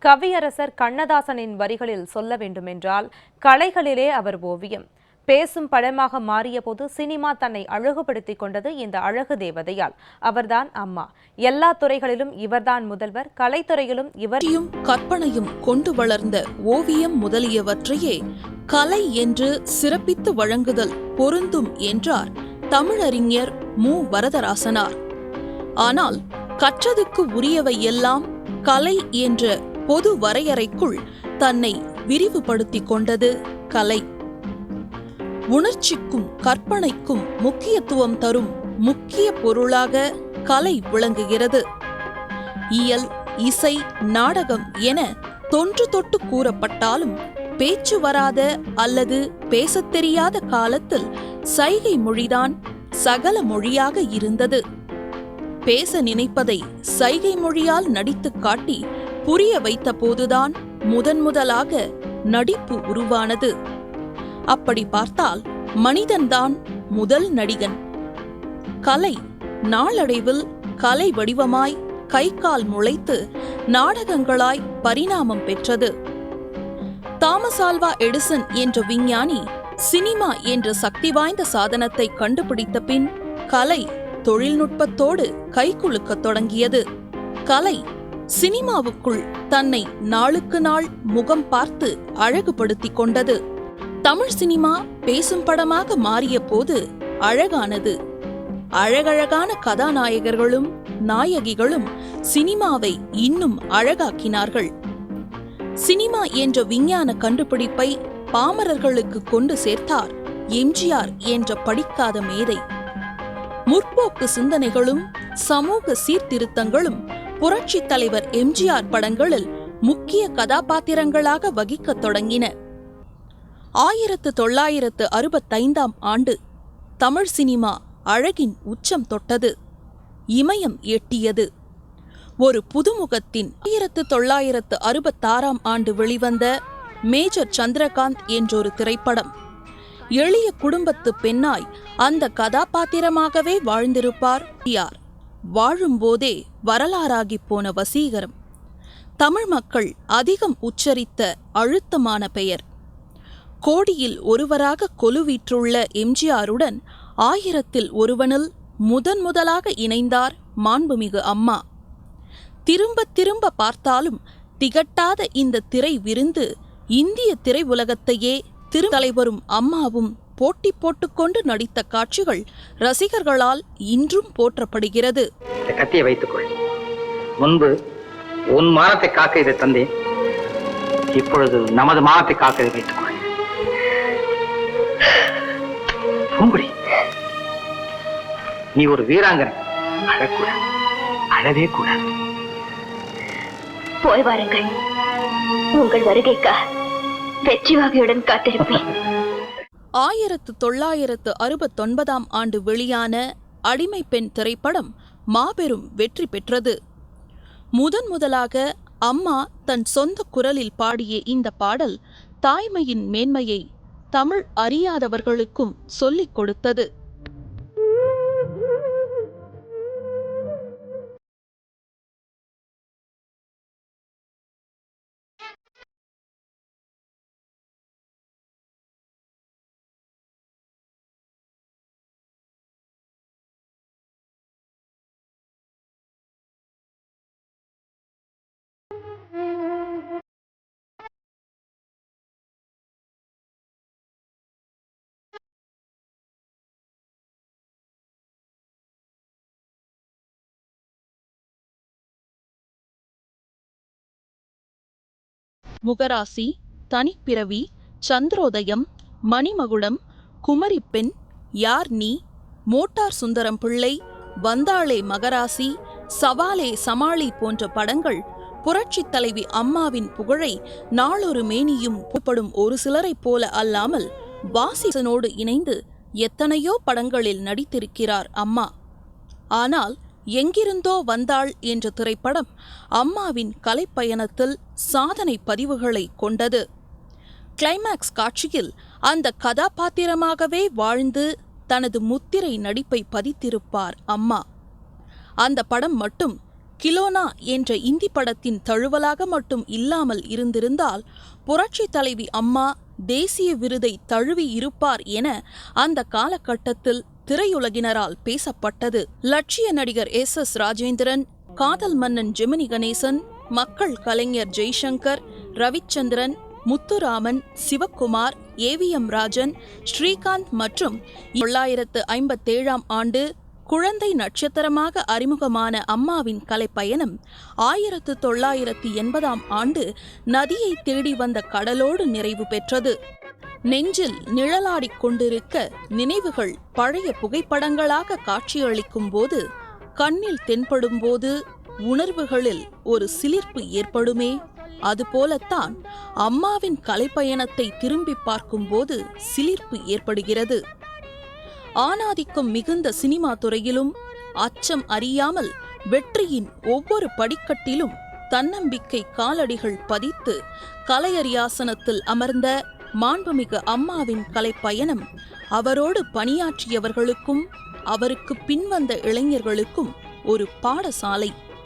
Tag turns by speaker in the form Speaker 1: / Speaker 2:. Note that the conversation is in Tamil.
Speaker 1: கவியரசர் கண்ணதாசனின் வரிகளில் சொல்ல வேண்டுமென்றால் கலைகளிலே அவர் ஓவியம். பேசும் படமாக மாறிய போது சினிமா தன்னை அழகுபடுத்திக் கொண்டது இந்த அழகு தேவதையால். அவர்தான் அம்மா. எல்லா துறைகளிலும் இவர்தான் முதல்வர். கலைத்துறையிலும்
Speaker 2: இவரையும் கற்பனையும் கொண்டு வளர்ந்த ஓவியம் முதலியவற்றையே கலை என்று சிறப்பித்து வழங்குதல் பொருந்தும் என்றார் தமிழறிஞர் மு. வரதராசனார். ஆனால் கற்றதுக்கு உரியவை எல்லாம் கலை என்ற பொது வரையறைக்குள் தன்னை விரிவுபடுத்திக் கொண்டது கலை. உணர்ச்சிக்கும் கற்பனைக்கும் முக்கியத்துவம் தரும் முக்கிய பொருளாக கலை விளங்குகிறது. இயல், இசை, நாடகம் என தொன்று தொட்டு கூறப்பட்டாலும் பேச்சு வராத அல்லது பேசத் தெரியாத காலத்தில் சைகை மொழிதான் சகல மொழியாக இருந்தது. பேச நினைப்பதை சைகை மொழியால் நடித்துக் காட்டி புரிய வைத்த போதுதான் முதன்முதலாக நடிப்பு உருவானது. அப்படி பார்த்தால் மனிதன்தான் முதல் நடிகன். கலை நாளடைவில் கலை வடிவமாய் கை கால் முளைத்து நாடகங்களாய் பரிணாமம் பெற்றது. தாமஸ் ஆல்வா எடிசன் என்ற விஞ்ஞானி சினிமா என்ற சக்தி வாய்ந்த சாதனத்தை கண்டுபிடித்த பின் கலை தொழில்நுட்பத்தோடு கைகுலுக்கத் தொடங்கியது. கலை சினிமாவுக்குள் தன்னை நாளுக்கு நாள் முகம் பார்த்து அழகுபடுத்திக் கொண்டது. தமிழ் சினிமா பேசும் படமாக மாறிய போது அழகானது. அழகழகான கதாநாயகர்களும் நாயகிகளும் சினிமாவை இன்னும் அழகாக்கினார்கள். சினிமா என்ற விஞ்ஞான கண்டுபிடிப்பை பாமரர்களுக்கு கொண்டு சேர்த்தார் எம்ஜிஆர் என்ற படிக்காத மேதை. முற்போக்கு சிந்தனைகளும் சமூக சீர்திருத்தங்களும் புரட்சி தலைவர் எம்ஜிஆர் படங்களில் முக்கிய கதாபாத்திரங்களாக வகிக்கத் தொடங்கின. 1965 ஆண்டு தமிழ் சினிமா அழகின் உச்சம் தொட்டது, இமயம் எட்டியது. ஒரு புதுமுகத்தின் 1966 ஆண்டு வெளிவந்த மேஜர் சந்திரகாந்த் என்றொரு திரைப்படம். எளிய குடும்பத்து பெண்ணாய் அந்த கதாபாத்திரமாகவே வாழ்ந்திருப்பார் யார். வாழும்போதே வரலாறாகி போன வசீகரம். தமிழ் மக்கள் அதிகம் உச்சரித்த அழுத்தமான பெயர். கோடியில் ஒருவராக கொலுவீற்றுள்ள எம்ஜிஆருடன் 1000ல் ஒருவனில் முதலாக இணைந்தார் மாண்புமிகு அம்மா. திரும்ப திரும்ப பார்த்தாலும் திகட்டாத இந்த திரை விருந்து இந்திய திரை உலகத்தையே தலைவரும் அம்மாவும் போட்டி போட்டுக்கொண்டு நடித்த காட்சிகள் ரசிகர்களால் இன்றும் போற்றப்படுகிறது.
Speaker 3: கத்தியை வைத்துக்கொள். முன்பு உன் மானத்தை காக்க இதை தந்தேன், இப்பொழுது நமது மானத்தை காக்க இதை வைத்துக்கொள். பூங்குடி, நீ ஒரு வீராங்கனை, அழக்கூடாது, அழவே கூடாது.
Speaker 4: போய் வாருங்கள், உங்கள் வருகைக்கா வெற்றி வாகையுடன் காத்திருப்பேன்.
Speaker 2: 1969 ஆண்டு வெளியான அடிமை பெண் திரைப்படம் மாபெரும் வெற்றி பெற்றது. முதலாக அம்மா தன் சொந்த குரலில் பாடிய இந்த பாடல் தாய்மையின் மேன்மையை தமிழ் அறியாதவர்களுக்கும் சொல்லிக் கொடுத்தது. முகராசி, தனிப்பிறவி, சந்திரோதயம், மணிமகுடம், குமரிப்பெண், யார் நீ, மோட்டார் சுந்தரம் பிள்ளை, வந்தாளே மகராசி, சவாலே சமாளி போன்ற படங்கள் புரட்சித் தலைவி அம்மாவின் புகழை நாளொரு மேனியும் புகழும் ஒரு சிலரைப் போல அல்லாமல் வாசிசனோடு இணைந்து எத்தனையோ படங்களில் நடித்திருக்கிறார் அம்மா. ஆனால் எங்கிருந்தோ வந்தாள் என்ற திரைப்படம் அம்மாவின் கலைப்பயணத்தில் சாதனை பதிவுகளை கொண்டது. கிளைமாக்ஸ் காட்சியில் அந்த கதாபாத்திரமாகவே வாழ்ந்து தனது முத்திரை நடிப்பை பதித்திருப்பார் அம்மா. அந்த படம் மட்டும் கிலோனா என்ற இந்தி படத்தின் தழுவலாக மட்டும் இல்லாமல் இருந்திருந்தால் புரட்சி தலைவி அம்மா தேசிய விருதை தழுவி இருப்பார் என அந்த காலகட்டத்தில் திரையுலகினரால் பேசப்பட்டது. லட்சிய நடிகர் எஸ். ராஜேந்திரன், காதல் மன்னன் ஜெமினி கணேசன், மக்கள் கலைஞர் ஜெய்சங்கர், ரவிச்சந்திரன், முத்துராமன், சிவக்குமார், AVM ராஜன், ஸ்ரீகாந்த் மற்றும் 1957ஆம் ஆண்டு குழந்தை நட்சத்திரமாக அறிமுகமான அம்மாவின் கலைப்பயணம் 1980ஆம் ஆண்டு நதியை தேடி வந்த கடலோடு நிறைவு பெற்றது. நெஞ்சில் நிழலாடிக் கொண்டிருக்க நினைவுகள் பழைய புகைப்படங்களாக காட்சியளிக்கும் போது, கண்ணில் தென்படும் போது உணர்வுகளில் ஒரு சிலிர்ப்பு ஏற்படுமே, அதுபோலத்தான் அம்மாவின் கலைப்பயணத்தை திரும்பி பார்க்கும்போது சிலிர்ப்பு ஏற்படுகிறது. ஆணாதிக்கம் மிகுந்த சினிமா துறையிலும் அச்சம் அறியாமல் வெற்றியின் ஒவ்வொரு படிக்கட்டிலும் தன்னம்பிக்கை காலடிகள் பதித்து கலையரியாசனத்தில் அமர்ந்த மாண்புமிகு அம்மாவின் கலைப்பயணம் அவரோடு பணியாற்றியவர்களுக்கும் அவருக்கு பின்வந்த இளைஞர்களுக்கும் ஒரு பாடசாலை.